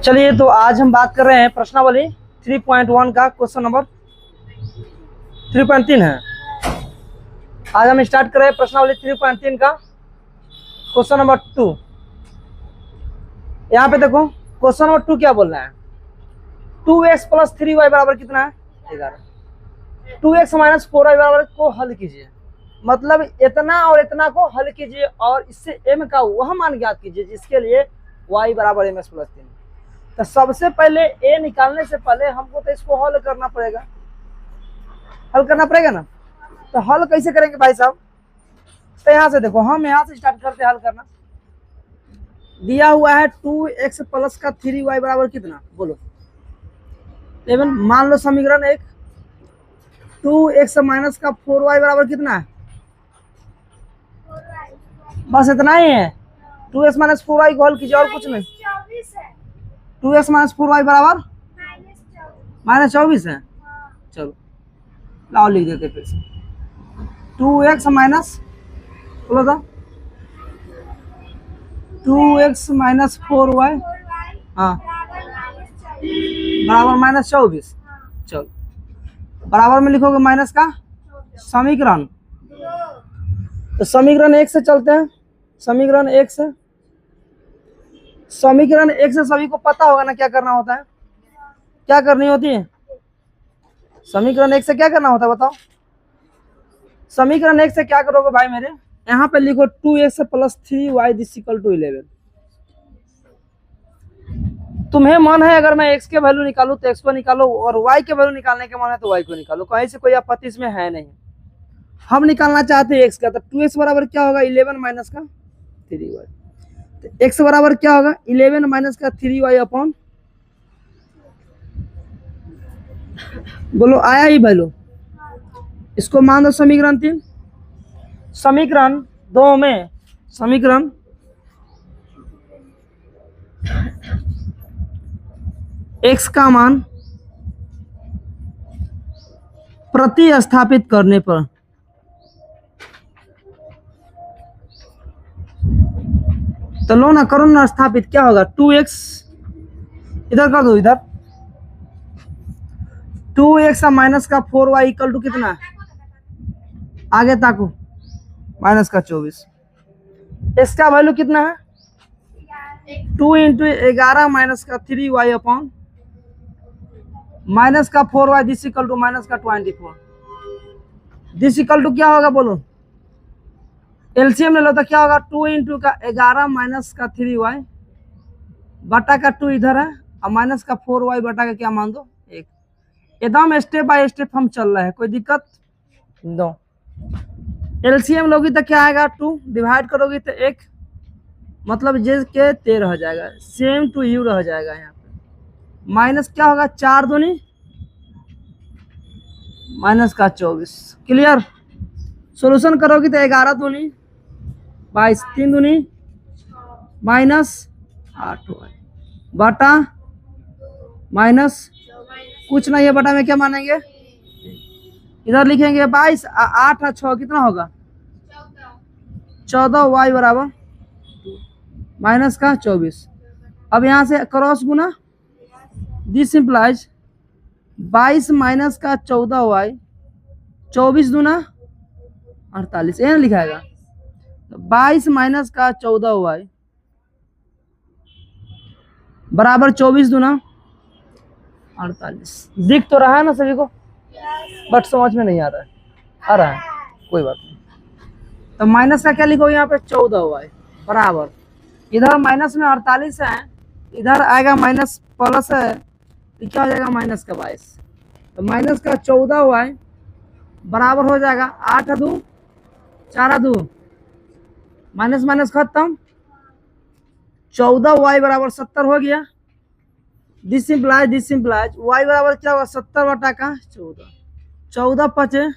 चलिए, तो आज हम बात कर रहे हैं प्रश्नावली 3.1 का क्वेश्चन नंबर 3.3 है। आज हम स्टार्ट कर रहे हैं प्रश्नावली 3.3 का क्वेश्चन नंबर 2। यहाँ पे देखो क्वेश्चन नंबर 2 क्या बोल रहा है, 2x + 3y बराबर कितना है 11। 2x - 4y बराबर को हल कीजिए, मतलब इतना और इतना को हल कीजिए और इससे m का वह मान ज्ञात कीजिए जिसके लिए y बराबर ms + 3। तो सबसे पहले a निकालने से पहले हमको तो इसको हल करना पड़ेगा, ना। तो हल कैसे करेंगे भाई साहब, तो यहाँ से देखो, हम यहाँ से स्टार्ट करते हैं हल करना। दिया हुआ है 2x + का 3y बराबर कितना, बोलो 11। मान लो समीकरण 1, 2x - का 4y बराबर कितना है, बस इतना ही है। 2x - 4y को हल कीजिए और कुछ नहीं। 2x - 4y बराबर -24 है। चलो लाओ लिख देते फिर से, 2x बोलो तो 2x - 4y हाँ बराबर -24। चलो बराबर में लिखोगे माइनस का समीकरण। तो समीकरण 1 से चलते हैं। समीकरण 1 से सभी को पता होगा ना क्या करना होता है, क्या करनी होती है। समीकरण 1 से क्या करना होता है बताओ। समीकरण 1 से क्या करोगे भाई मेरे, यहाँ पे लिखो 2x + 3y = 11। तुम्हें मन है अगर मैं x के वैल्यू निकालूं तो x को निकालो, और y के वैल्यू निकालने के मन है तो y को निकालो, कहीं से कोई आपत्ति इसमें है नहीं। हम निकालना चाहते हैं x का, तो 2x बराबर क्या होगा 11 - का 3y। तो x बराबर क्या होगा 11 - का 3y अपॉन, बोलो आया ही वैल्यू। इसको मान दो समीकरण 3। समीकरण 2 में समीकरण x का मान प्रतिस्थापित करने पर तो लो ना, करो ना स्थापित, क्या होगा 2x इधर कर दो, इधर 2x - का 4y = कितना, आगे ताको -24। इसका वैल्यू कितना है 2 × 11 - का 3y अपॉन का 4y दिस इक्वल टू -का 24। दिस इक्वल टू क्या होगा बोलो, एलसीएम ले लो तो क्या होगा 2 × का 11 - का 3y बटा का 2 इधर है और का 4y बटा का क्या मान दो 1। एकदम स्टेप बाय स्टेप हम चल रहे हैं, कोई दिक्कत दो। एलसीएम लोगी तो क्या आएगा 2, डिवाइड करोगी तो 1, मतलब जे के 13 हो जाएगा। सेम टू यू रह जाएगा यहाँ पे। माइनस क्या होगा 4 दूनी का 24। क्लियर। सॉल्यूशन करोगी तो 11 दूनी 22, 3 दूनी -8 बटा कुछ नहीं है, बटा में क्या मानेंगे, इधर लिखेंगे 22, 8 और 6 कितना होगा 14y बराबर का 24। अब यहाँ से क्रॉस गुना, दिस इंप्लाइज 22 का 14y 24 दूना 48, ये लिखाएगा। 22 का 14y बराबर 24 दूना 48। दिख तो रहा है ना सभी को, बट समझ में नहीं आ रहा है, आ रहा है कोई बात नहीं। तो माइनस का क्या लिखो यहाँ पे 14y बराबर, इधर माइनस में 48 है, इधर आएगा माइनस प्लस है, तो क्या हो जाएगा का 22। तो का 14y बराबर हो जाएगा 8 2 4 2 माइनस खत्म, 14y बराबर 70 हो गया। दिस इंप्लाइज y बराबर क्या होगा 70 बटा का 14, 14 5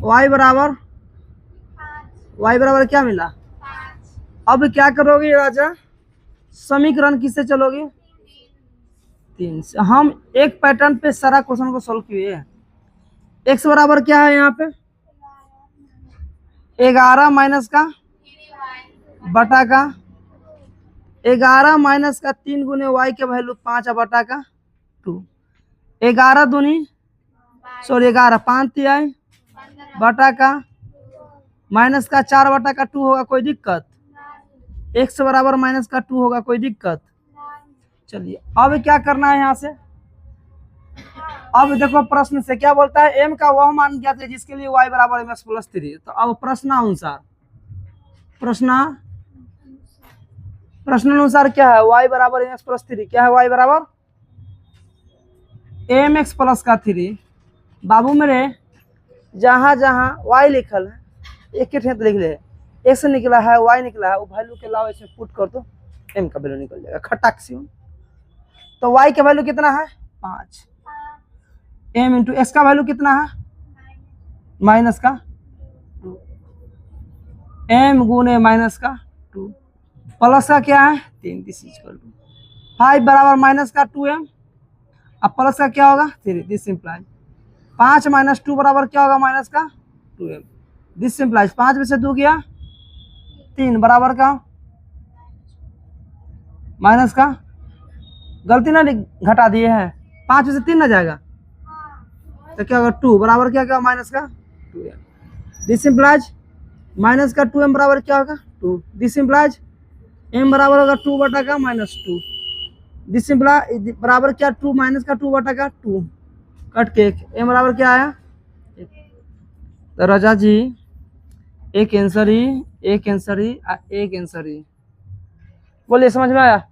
y बराबर क्या मिला 5। अब क्या करोगे राजा, समीकरण किससे चलोगे 3 से। हम एक पैटर्न पे सारा क्वेश्चन को सोल्व किए हैं। x बराबर क्या है यहाँ पे 11 - का बटा का 11 माइनस का 3 गुने y के वैल्यू 5 बटा का 2। 11 दूनी सॉरी 11 5 तिहाई बटा का माइनस का 4 बटा का 2 होगा, कोई दिक्कत? x बराबर माइनस का 2 होगा, कोई दिक्कत? चलिए अब क्या करना है यहाँ से। अब देखो प्रश्न से क्या बोलता है, m का वह मान ज्ञात है जिसके लिए y बराबर mx प्लस 3। तो अब प्रश्नानुसार क्या है, y बराबर mx प्लस 3। क्या है y बराबर mx प्लस का 3। बाबू मेरे जहां जहां y लिखल है एक ठेठ लिख ले, x निकला है y निकला है, वो वैल्यू के लाओ इसमें पुट कर दो, m का वैल्यू निकल जाएगा खटाक से। तो y का वैल्यू कितना है 5, m इंटू x का वैल्यू कितना है माइनस का 2, m गुने माइनस का 2 प्लस का क्या है 3। दिस इज इक्वल टू 5 बराबर माइनस का 2m, अब प्लस का क्या होगा 3। दिस सिंप्लाइज 5 माइनस 2 बराबर क्या होगा माइनस का 2m। दिस सिंप्लाइज 5 में से 2 गया 3 बराबर का माइनस का, गलती ना घटा दिए हैं, 5 में से 3 ना जाएगा तो क्या होगा 2 बराबर क्या क्या माइनस का 2m। दिस सिंप्लाइज माइनस का 2m बराबर क्या होगा 2। दिस सिंप्लाइज m बराबर होगा 2 बटा का माइनस 2। दिस सिंप्लाइज बराबर क्या 2 माइनस का 2 बटा का 2 कट के m बराबर क्या आया। तो रजा जी एक आंसर ही बोलिए, समझ में आया?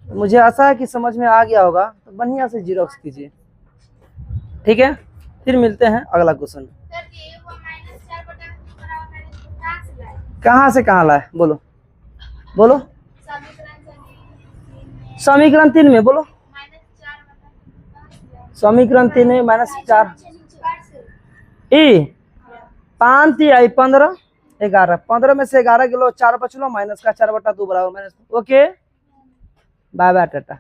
मुझे आशा है कि समझ में आ गया होगा, तो बढ़िया से जीरोक्स कीजिए, ठीक है। फिर मिलते हैं अगला क्वेश्चन। कहाँ से कहाँ लाए बोलो बोलो, समीकरण 3 में बोलो, समीकरण 3 में -4 ई 5 तिहाई 15 11 15 में से 11 किलो 4 बचलो माइनस का 4 बटा 2 बराबर माइनस। Okay bye bye tata.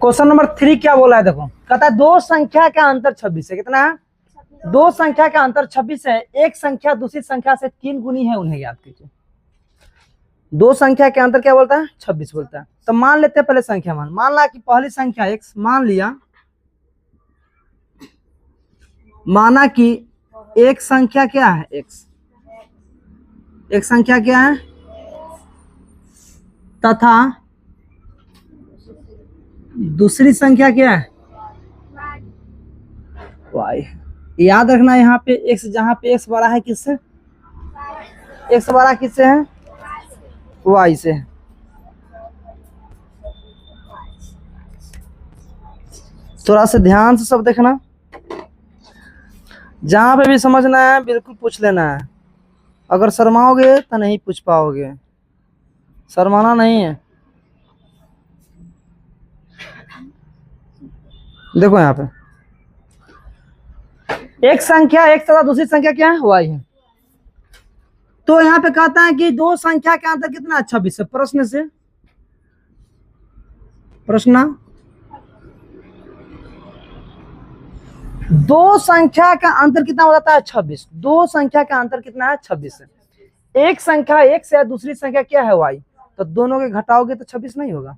Question number 3 क्या बोला है देखो, कहता है दो संख्या का अंतर 26 है। कितना है? दो संख्या का अंतर 26 है, एक संख्या दूसरी संख्या से 3 गुनी है, उन्हें याद कीजिए। दो संख्या के अंतर क्या बोलता है 26 बोलता है। तो मान लेते हैं पहले संख्या मान ला कि पहली संख्या x मान लिया, माना कि एक संख्या क्या है x, एक संख्या क्या है तथा दूसरी संख्या क्या है y। याद रखना यहाँ पे x, जहां पे x बड़ा है किससे, x बड़ा किससे है y से। थोड़ा सा ध्यान से सब देखना, जहां पे भी समझना है बिल्कुल पूछ लेना है, अगर शर्माओगे तो नहीं पूछ पाओगे, शर्माना नहीं है। देखो यहाँ पे एक संख्या x तथा दूसरी संख्या क्या है y है। तो यहाँ पे कहता है कि दो संख्या का अंतर कितना है 26 है। प्रश्न से प्रश्न, दो संख्या का अंतर कितना हो जाता है 26। दो संख्या का अंतर कितना है 26 है। एक संख्या x है, दूसरी संख्या क्या है y, तो दोनों के घटाओगे तो 26 नहीं होगा।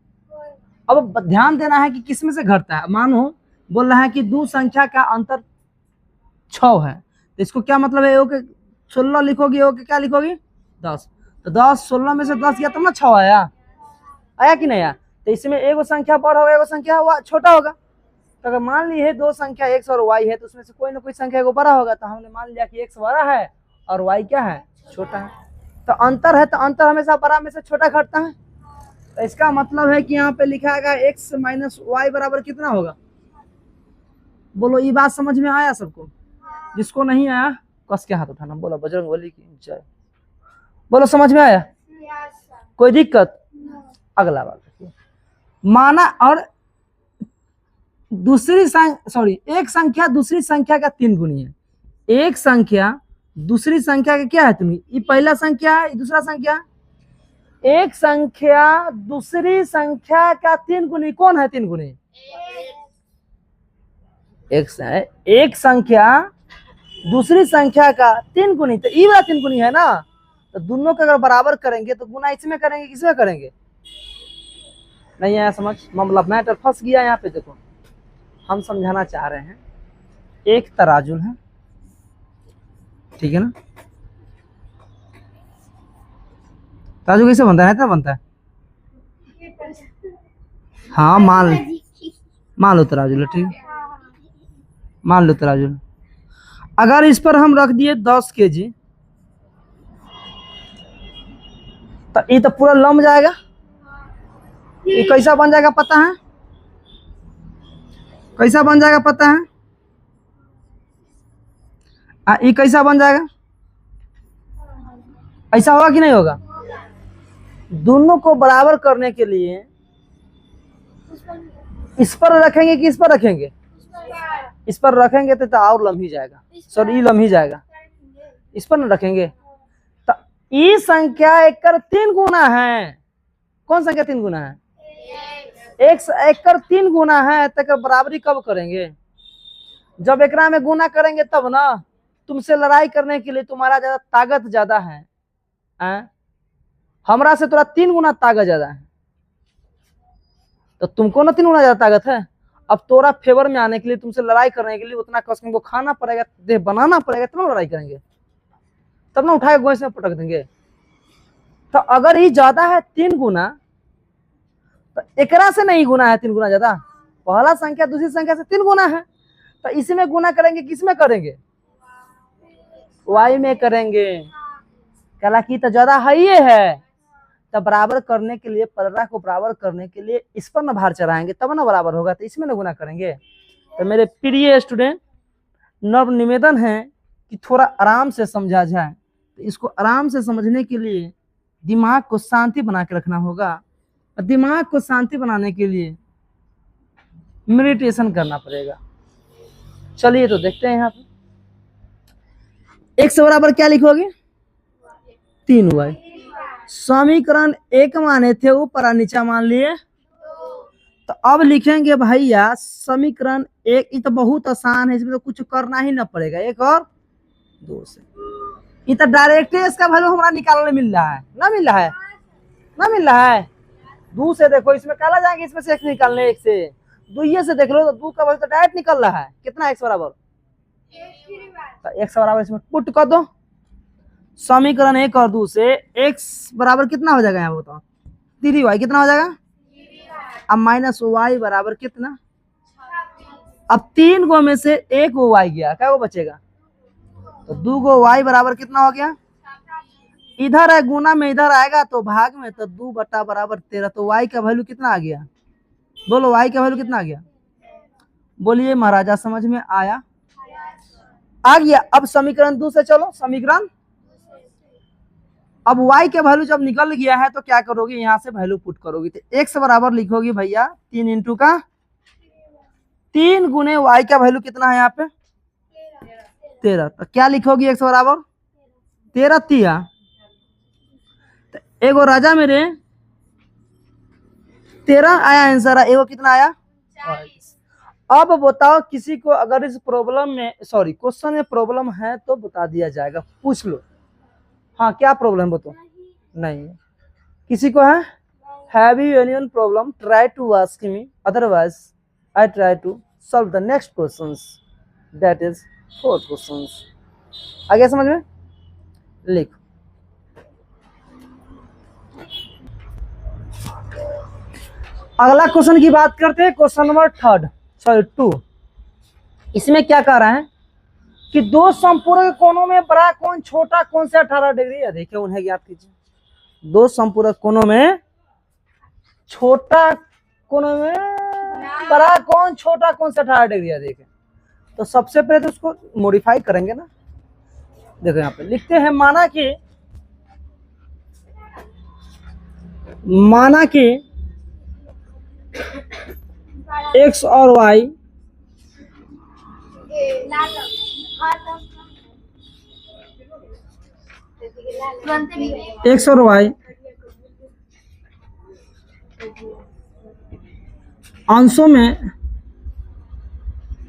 अब ध्यान देना है कि किसमें से घटता है। मानो बोल रहा है कि दो संख्या का अंतर 6 है, तो इसको क्या मतलब है, ओके 16 लिखोगी, ओके क्या लिखोगी 10। तो 10 16 में से 10 गया तब ना 6 आया कि नहीं आया। तो इसमें एगो संख्या बड़ा होगा, एगो संख्या छोटा होगा। तो अगर मान ली है दो संख्या x और y है, तो उसमें से कोई ना कोई संख्या को बड़ा होगा। तो हमने मान लिया कि x बड़ा है और y क्या है छोटा है। तो अंतर है, तो अंतर हमेशा बड़ा में से छोटा घटता है। तो इसका मतलब है कि यहाँ पे लिखा है x माइनस y बराबर कितना होगा। बोलो ये बात समझ में आया सबको? जिसको नहीं आया कस के हाथ उठाना, बोलो बजरंगबली की जय। बोलो समझ में आया? कोई दिक्कत? अगला बात माना और दूसरी एक संख्या दूसरी संख्या का 3 गुनी है। एक संख्या दूसरी संख्या का क्या है तुम्हें, ये पहला संख्या है, दूसरा संख्या। एक संख्या दूसरी संख्या का 3 गुनी, कौन है 3 गुनी? एक संख्या दूसरी संख्या का 3 गुनी, तो ई वाला 3 गुनी है ना, तो दोनों को अगर बराबर करेंगे तो गुना इसमें करेंगे, किसमें करेंगे? नहीं आया समझ? मतलब मैटर फंस गया यहाँ पे। देखो हम समझाना चाह रहे हैं, एक तराजू है, ठीक है ना? तराजू कैसे बनता है? इतना बनता है। हाँ मान लो तराजू लो, ठीक है, मान लो तराजू लो। अगर इस पर हम रख दिए 10 kg, तो ये तो पूरा लम जाएगा। ये कैसा बन जाएगा पता है? कैसा बन जाएगा पता है? ये कैसा बन जाएगा? ऐसा होगा कि नहीं होगा? दोनों को बराबर करने के लिए इस पर रखेंगे कि इस पर रखेंगे? इस पर रखेंगे तो और लम ही जाएगा, सॉरी ये लम ही जाएगा। इस पर न रखेंगे तो ये संख्या एक कर 3 गुना है। कौन संख्या 3 गुना है? एक कर 3 गुना है, तो बराबरी कब करेंगे? जब एकरा में गुना करेंगे तब ना। तुमसे लड़ाई करने के लिए तुम्हारा ज्यादा ताकत ज्यादा है, हमरा से थोड़ा 3 गुना ताकत ज्यादा है, तो तुमको ना 3 गुना ज्यादा ताकत है। अब तोरा फेवर में आने के लिए, तुमसे लड़ाई करने के लिए उतना कसम को खाना पड़ेगा, देह बनाना पड़ेगा, तब लड़ाई करेंगे, तब ना उठाए गोइस में पटक देंगे। तो अगर ये ज्यादा है 3 गुना, तो एकरा से नहीं गुना है 3 गुना ज्यादा, पहला संख्या दूसरी संख्या से 3 गुना है, तो इसमें गुना करेंगे, किसमें करेंगे? वाई में करेंगे। कला की तो ज्यादा है ये है, तब बराबर करने के लिए, पलड़ा को बराबर करने के लिए इस पर ना भार चढ़ाएंगे, तब ना बराबर होगा, तो इसमें ना गुना करेंगे। तो मेरे प्रिय स्टूडेंट, नव निवेदन है कि थोड़ा आराम से समझा जाए। तो इसको आराम से समझने के लिए दिमाग को शांति बना के रखना होगा, और दिमाग को शांति बनाने के लिए मेडिटेशन करना पड़ेगा। चलिए तो देखते हैं यहाँ पे। एक से बराबर क्या लिखोगे? 3y। समीकरण 1 माने थे, ऊपर और नीचा मान लिए, तो अब लिखेंगे भैया समीकरण 1। ये तो बहुत आसान है, इसमें तो कुछ करना ही ना पड़ेगा। 1 और 2 से ये तो डायरेक्ट इसका वैल्यू हमारा निकालने मिल रहा है, ना मिल रहा है, ना मिल रहा है। 2 से देखो, इसमें काला जाएंगे, इसमें से 1 निकालने, 1 से 2 से देख लो, तो 2 का वैल्यू तो डायरेक्ट निकल रहा है। कितना? x बराबर, तो x बराबर इसमें पुट कर दो। समीकरण 1 और 2 से x बराबर कितना हो जाएगा? यहाँ बताओ, 3y कितना हो जाएगा? अब माइनस y बराबर कितना? अब 3 गो में से 1 गो y गया, क्या वो बचेगा? तो 2 गो y बराबर कितना हो गया? इधर है गुना में, इधर आएगा तो भाग में, तो 2 बटा बराबर 13। तो y का वैल्यू कितना आ गया? बोलो y का वैल्यू कितना आ गया? बोलिए महाराजा, समझ में आया? आ गया। अब समीकरण 2 से चलो, समीकरण, अब y के वैल्यू जब निकल गया है तो क्या करोगे? यहाँ से वैल्यू पुट करोगे, तो x बराबर लिखोगे भैया 3 इंटू का 3 गुने y का वैल्यू कितना है यहाँ पे? 13। तो क्या लिखोगी? x बराबर 13 तिया। तो एगो राजा मेरे 13 आया आंसर, एगो कितना आया? 22। अब बताओ, किसी को अगर इस प्रॉब्लम में, सॉरी क्वेश्चन में प्रॉब्लम है तो बता दिया जाएगा, पूछ लो। हाँ क्या प्रॉब्लम बताओ? नहीं किसी को है? Have you any problem? Try to ask me, otherwise I try to solve the next questions, that is 4 questions. आ गया समझ में? लिखो। अगला क्वेश्चन की बात करते हैं, क्वेश्चन नंबर 2। इसमें क्या कह रहा है कि दो संपूरक कोणों में बड़ा कोण छोटा कोण से 18 डिग्री है। देखिए उन्हें ज्ञात कीजिए। दो संपूरक कोणों में छोटा कोणों में बड़ा कोण छोटा कोण से 18 डिग्री है। देखें तो सबसे पहले तो उसको मॉडिफाई करेंगे ना। देखो यहाँ पे लिखते हैं, माना कि x और y x और y अंशों में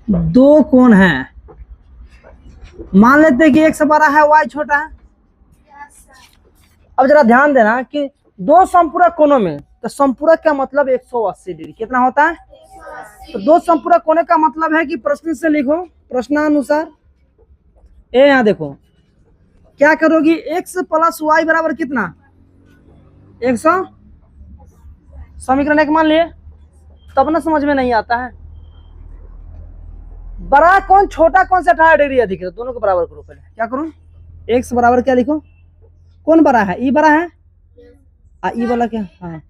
दो कोण हैं। मान लेते हैं कि x बड़ा है y छोटा है। अब जरा ध्यान देना कि दो संपूरक कोनों में, तो संपूरक का मतलब 180 डिग्री कितना होता है? तो दो संपूरक कोने का मतलब है कि प्रश्न से लिखो प्रश्नानुसार। ए यहाँ देखो क्या करोगी, x प्लस वाई बराबर कितना 100, समीकरण एक मान लिए, तब ना समझ में नहीं आता है। बड़ा कौन छोटा कौन से 18 डिग्री अधिक है, तो दोनों को बराबर करो। पहले क्या करूं, x बराबर क्या लिखो, कौन बड़ा है, ई बड़ा है, ई वाला क्या, हाँ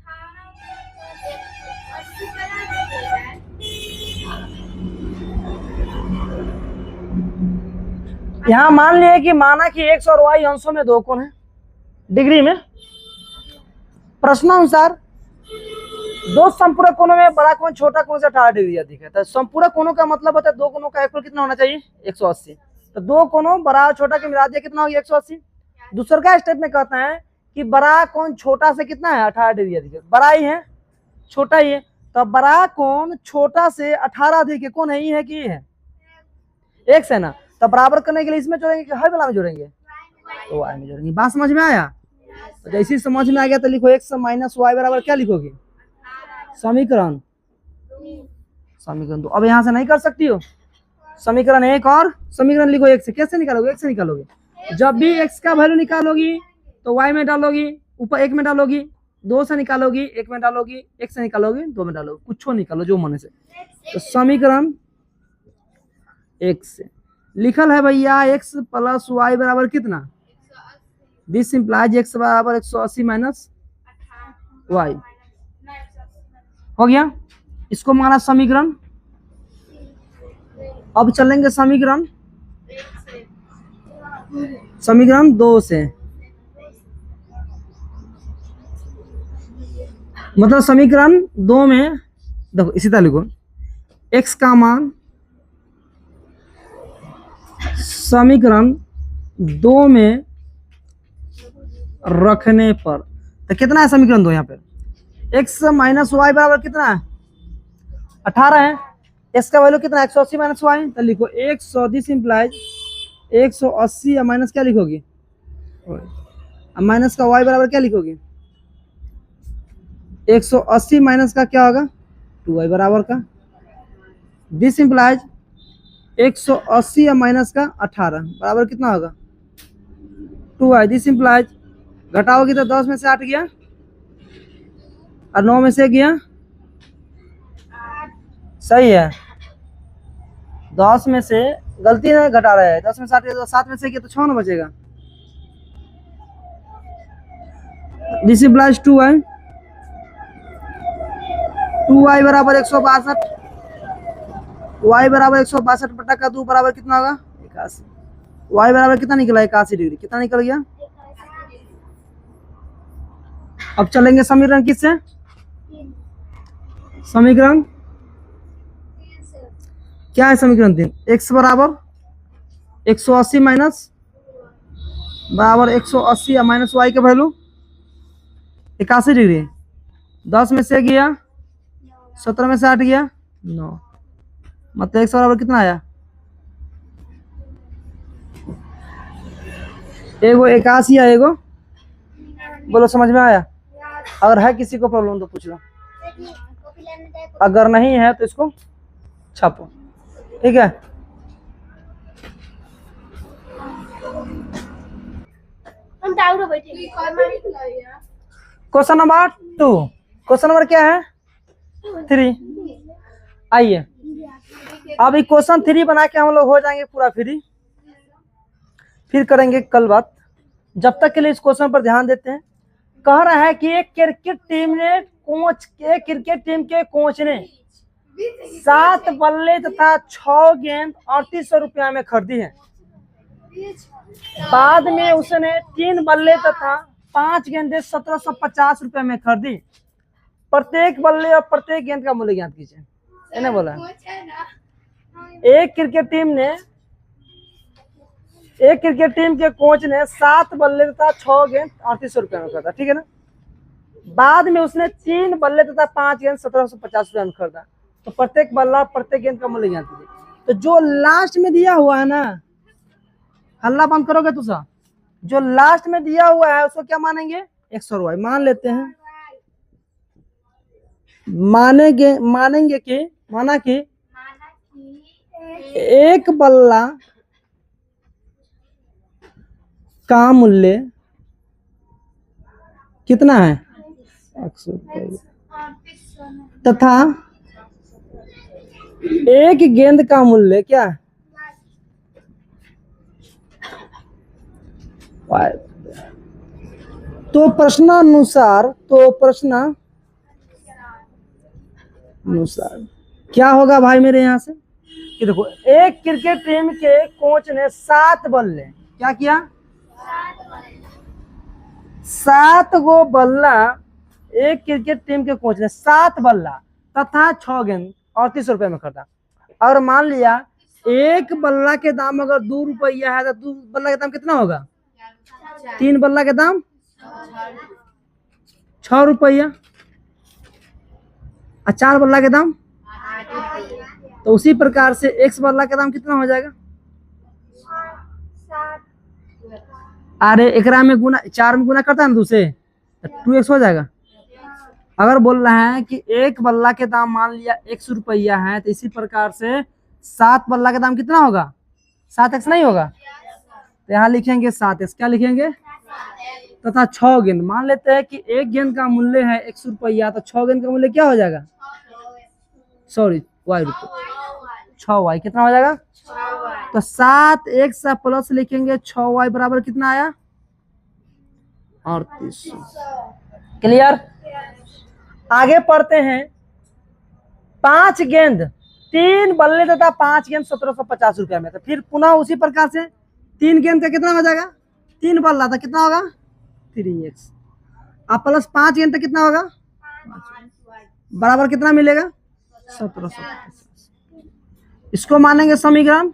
यहाँ मान लिए कि माना कि x और y अंशों में दो कोण है डिग्री में। प्रश्नानुसार दो संपूरक कोणों में बड़ा कोण छोटा कोण से 18 डिग्री अधिक है। तो संपूरक कोणों का मतलब होता है दो कोणों का एफएल कितना होना चाहिए 180। तो दो कोणों बड़ा और छोटा के मिला दिया कितना हो गया 180। दूसरा का स्टेप में कहता है कि बड़ा कोण छोटा से कितना है 18 डिग्री अधिक है, बड़ा ही है छोटा ही है। तो बड़ा कोण छोटा से 18 अधिक है, कौन है, ई है कि ई है, एक्स है ना। तो बराबर करने के लिए इसमें जोड़ेंगे कि हर वाला में जोड़ेंगे, तो वाई में जोड़ेंगे। बात समझ में आया? तो जैसे समझ में आ गया तो लिखो एक्स माइनस वाई बराबर क्या लिखोगे, समीकरण दो। अब यहां से नहीं कर सकती हो, समीकरण एक और समीकरण लिखो एक से। कैसे निकालोगे, एक से निकालोगे, जब भी एक्स का वैल्यू निकालोगी तो वाई में डालोगी, ऊपर एक में डालोगी, दो से निकालोगी एक में डालोगी, एक से निकालोगी दो में डालोगी, कुछ निकालो जो मन से। तो समीकरण एक से लिखल है भैया एक्स प्लस वाई बराबर कितना, दिस इंप्लाइज एक्स बराबर 180 माइनस वाई हो गया। इसको माना समीकरण। अब चलेंगे समीकरण दो से, मतलब समीकरण दो में देखो इसी तरह लिखो, x का मान समीकरण दो में रखने पर, तो कितना है समीकरण दो यहाँ पे, x माइनस वाई बराबर कितना है 18 है, x का वैल्यू कितना है 180 माइनस वाई। तो लिखो 100, दिस इंप्लाइज 180 या माइनस क्या लिखोगी, माइनस का y बराबर क्या लिखोगी 180 माइनस का क्या होगा 2y बराबर का, दिस इंप्लाइज 180 या माइनस का 18 बराबर कितना होगा 2y। दिस इंप्लाइज घटाओगी तो 10 में से 8 गया और 9 में से गया, सही है, 10 में से गलती नहीं घटा रहा है, 10 में से 8 तो 7 में से गया तो 6 ना बचेगा। दिस इंप्लाइज 2y बराबर 162, y बराबर 162 बटा का 2 बराबर कितना होगा 81, y बराबर कितना निकला 81 डिग्री, कितना निकल गया। अब चलेंगे समीकरण किससे, समीकरण क्या है, समीकरण 3, x बराबर 180 माइनस बराबर 180 या माइनस वाई का वैल्यू 81 डिग्री, 10 में से गया 17 में से 8 गया 9, मतलब x बराबर कितना आया, एगो 81 या एगो, बोलो समझ में आया। अगर है किसी को प्रॉब्लम तो पूछ लो, अगर नहीं है तो इसको छापो, ठीक है। क्वेश्चन नंबर 2, क्वेश्चन नंबर क्या है 3। आइए अब क्वेश्चन 3 बना के हम लोग हो जाएंगे पूरा फ्री, फिर करेंगे कल बात। जब तक के लिए इस क्वेश्चन पर ध्यान देते हैं। कह रहा है कि एक क्रिकेट टीम के कोच ने 7 बल्ले तथा 6 गेंद 3800 रुपया में खरीदी है। बाद में उसने 3 बल्ले तथा 5 गेंदें 1750 रुपये में खरीदी। प्रत्येक बल्ले और प्रत्येक गेंद का मूल्य ज्ञात कीजिए। इन्हें बोला एक क्रिकेट टीम के कोच ने 7 बल्ले तथा 6 गेंद 3800 रुपये में खरीदा, ठीक है ना। बाद में उसने 3 बल्ले तथा 5 गेंद 1750 रुपये में खरीदा। तो प्रत्येक बल्ला प्रत्येक गेंद का मूल्य ज्ञात कीजिए। तो जो लास्ट में दिया हुआ है ना, हल्ला बंद करोगे तो सा जो लास्ट में दिया हुआ है उसको क्या मानेंगे, एक्स और वाई मान लेते हैं। मानेंगे कि माना कि एक बल्ला का मूल्य कितना है, 100 रुपये, तथा एक गेंद का मूल्य क्या है, तो प्रश्नानुसार क्या होगा भाई मेरे यहाँ से कि देखो एक क्रिकेट टीम के कोच ने 7 बल्ले क्या किया, 7 गो बल्ला, एक क्रिकेट टीम के कोच ने 7 बल्ला तथा 6 गेंद 38 रुपए में खरीदा। और मान लिया एक बल्ला के दाम अगर 2 रुपया है तो 2 बल्ला के दाम कितना होगा, 3 बल्ला के दाम 6 रुपया और 4 बल्ला के दाम, तो उसी प्रकार से x बल्ला के दाम कितना हो जाएगा, अरे एकरा में गुना 4 में गुना करता है ना दूसरे तो 2x हो जाएगा। अगर बोल रहा है कि एक बल्ला के दाम मान लिया 100 रुपया है तो इसी प्रकार से 7 बल्ला के दाम कितना होगा, 7x नहीं होगा, तो यहाँ लिखेंगे 7x, क्या लिखेंगे, तथा 6 गेंद। मान लेते हैं कि एक गेंद का मूल्य है 100 रुपया तो 6 गेंद का मूल्य क्या हो जाएगा, सॉरी वाई रुपये, 6y कितना हो जाएगा, तो 7x प्लस लिखेंगे 6y बराबर कितना आया 3800। क्लियर। आगे पढ़ते हैं 5 गेंद 3 बल्ले तथा 5 गेंद 1750 रुपया में, तो फिर पुनः उसी प्रकार से 3 गेंद का कितना हो जाएगा, 3 बल्ला था कितना होगा 3x, अब प्लस 5 गेंद तक कितना होगा बराबर कितना मिलेगा 1750। इसको मानेंगे समीकरण,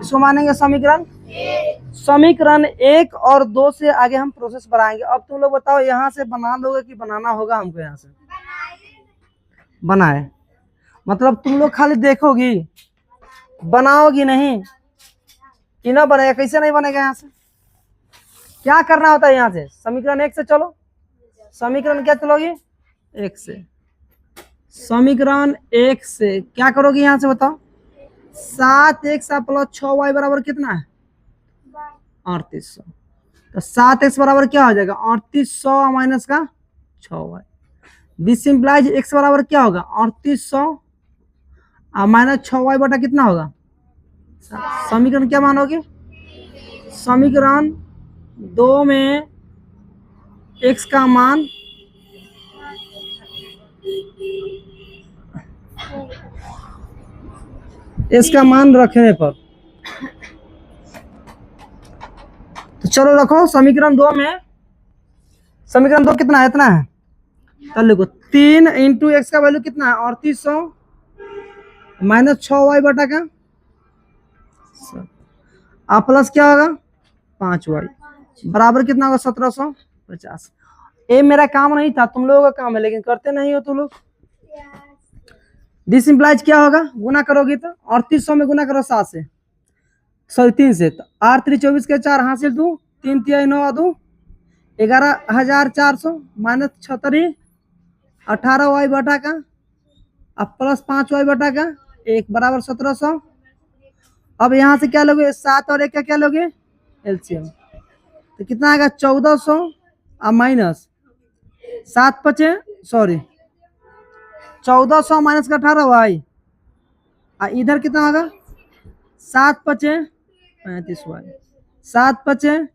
इसको मानेंगे समीकरण 1 और 2 से आगे हम प्रोसेस बढ़ाएंगे। अब तुम लोग बताओ यहाँ से बना लोगे कि बनाना होगा हमको, यहाँ से बनाए मतलब तुम लोग खाली देखोगी बनाओगी नहीं कि ना बनेगा, कैसे नहीं बनेगा, यहाँ से क्या करना होता है, यहाँ से समीकरण 1 से चलो, समीकरण क्या चलोगी 1 से, समीकरण 1 से क्या करोगे यहाँ से बताओ, 7x प्लस 6y बराबर कितना है 3800, तो 7x बराबर क्या हो जाएगा 3800 माइनस का 6y, दिस इंप्लाइज x बराबर क्या होगा 3800 माइनस 6y बटा कितना होगा, समीकरण क्या मानोगे, समीकरण 2 में x का मान इसका मान रखने पर, तो चलो रखो समीकरण 2 में, समीकरण 2 कितना है इतना है, तो लिखो 3 इंटू एक्स का वैल्यू कितना है 3800 माइनस 6y बटा का आप प्लस क्या होगा 5y बराबर कितना होगा 1750। ये मेरा काम नहीं था, तुम लोगों का काम है, लेकिन करते नहीं हो तुम लोग। दिस इंप्लाइज क्या होगा, गुना करोगे तो 3800 में गुना करो 7 से, सॉरी 3 से, तो 8 3 24 के 4 हासिल 2 3 3 9 2 11400 माइनस 36 18y बटा का अब प्लस 5y बटा का 1 बराबर 1700। अब यहाँ से क्या लोगे 7 और 1 का क्या लोगे एलसीएम, तो कितना आएगा 1400 अब माइनस 7 5 सॉरी 1400 माइनस का 18y, इधर कितना होगा 7 5 35y, 7 5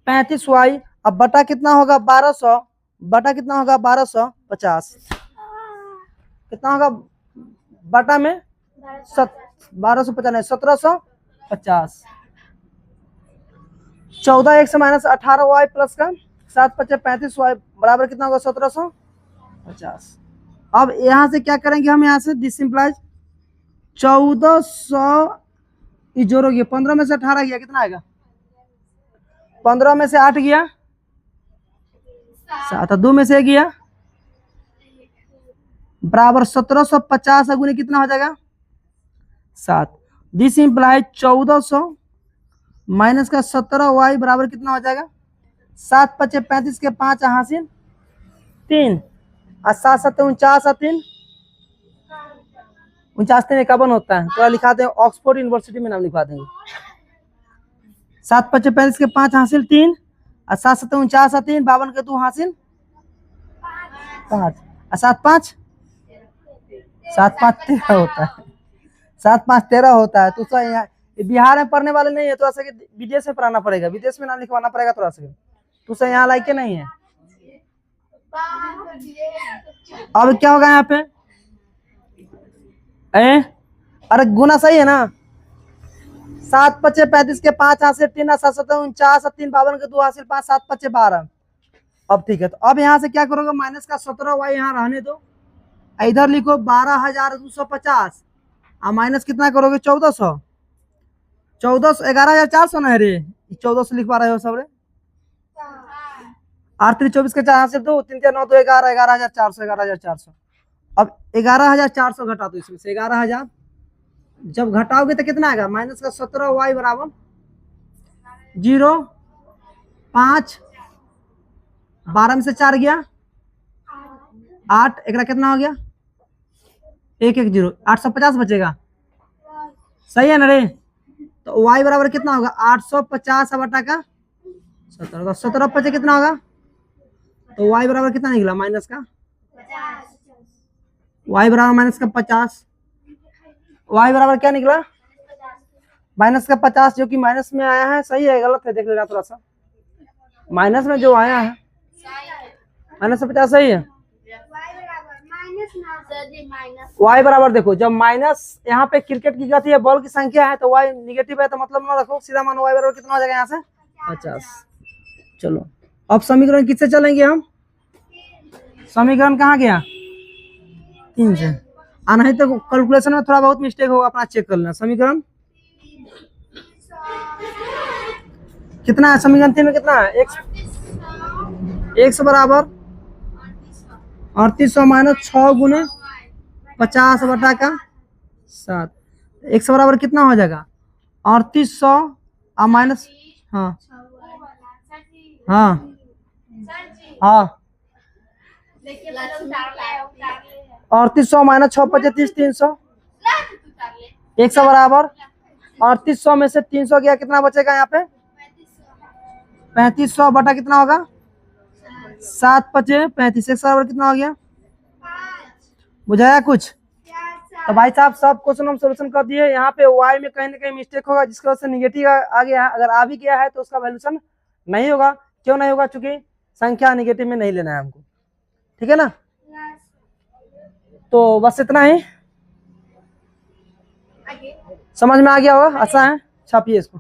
35y, अब बटा कितना होगा 1200, बटा कितना होगा 1250, कितना होगा बटा में 1250 नहीं 1750, 14x माइनस 18y प्लस का 7 5 35y बराबर कितना होगा 1750। अब यहाँ से क्या करेंगे हम, यहाँ से दिस इंप्लाइज 1400 जोड़ोगे 15 में से 18 गया कितना आएगा, 15 में से 8 गया 7, 2 में से गया बराबर 1750 गुने कितना हो जाएगा 7। दिस इंप्लाइज 1400 माइनस का 17y बराबर कितना हो जाएगा? 7 पचे 35 के 5 हासिल 3 और 7 7 49 और 3 49 3 51 होता है। तो लिखा दें ऑक्सफोर्ड यूनिवर्सिटी में नाम लिखवा देंगे। 7 पचे 35 के 5 हासिल 3 और 7 7 49 और 3 52 के 2 हासिल 5 और 7 5 13 होता है। 7 5 13 होता है। तो यहाँ बिहार में पढ़ने वाले नहीं है, थोड़ा सा विदेश में पढ़ाना पड़ेगा, विदेश में नाम लिखवाना पड़ेगा थोड़ा सा। तो यहाँ लाइक के नहीं है। अब क्या होगा यहाँ पे? अरे गुना सही है ना? 7 पचे 35 के 5 हासिल 3 7 7 49 और 3 52 के 2 हासिल 5 7 पचे 12। अब ठीक है, तो अब यहाँ से क्या करोगे? माइनस का 17y यहाँ रहने दो, इधर लिखो 12,250 और माइनस कितना करोगे? 1400 11,400 ना है रे, 1400 लिखवा रहे हो सब रे। 8 3 24 के 4 हासिल 2 3 3 9 2 11 11,400। अब 11,400 घटा दो इसमें से 11,000। जब घटाओगे तो कितना आएगा? माइनस का 17y बराबर 0 5 12 में से 4 गया 8 एक कितना हो गया? 1 1 0 850 बचेगा। सही है ना रे? तो y बराबर कितना होगा? 850 बटा का 17 17 पचे कितना होगा? तो y बराबर कितना निकला? माइनस का y बराबर माइनस का 50। y बराबर क्या निकला? माइनस का 50, जो कि माइनस में आया है। सही है गलत है देख लेना थोड़ा सा। माइनस में जो आया है माइनस का 50 सही है। y बराबर देखो, जब माइनस यहाँ पे क्रिकेट की गति है, बॉल की संख्या है, तो y निगेटिव है तो मतलब ना रखो, सीधा मानो y बराबर कितना हो जाएगा यहाँ से? 50। चलो अब समीकरण किससे चलेंगे हम? समीकरण कहाँ गया? 3 से। नहीं तो कैलकुलेशन में थोड़ा बहुत मिस्टेक होगा, अपना चेक कर लेना। समीकरण कितना है? समीकरण 3 में कितना है? x बराबर 3800 माइनस 6 गुने 50 बटा का 7। x बराबर कितना हो जाएगा? 3800 और माइनस हाँ 3800 माइनस 6 25 300। x बराबर 3800 में से 300 गया, कितना बचेगा यहाँ पे? 3500 बटा कितना होगा? 7 पचे 35। x बराबर कितना हो गया? बुझाया कुछ? तो भाई साहब सब क्वेश्चन हम सोल्यूशन कर दिए। यहाँ पे y में कहीं ना कहीं मिस्टेक होगा, जिसकी वजह से निगेटिव आ गया है। अगर आ भी गया है तो उसका वैल्यूशन नहीं होगा। क्यों नहीं होगा? चूंकि संख्या निगेटिव में नहीं लेना है हमको। ठीक है ना? तो बस इतना ही। समझ में आ गया होगा? अच्छा है, छापिए इसको।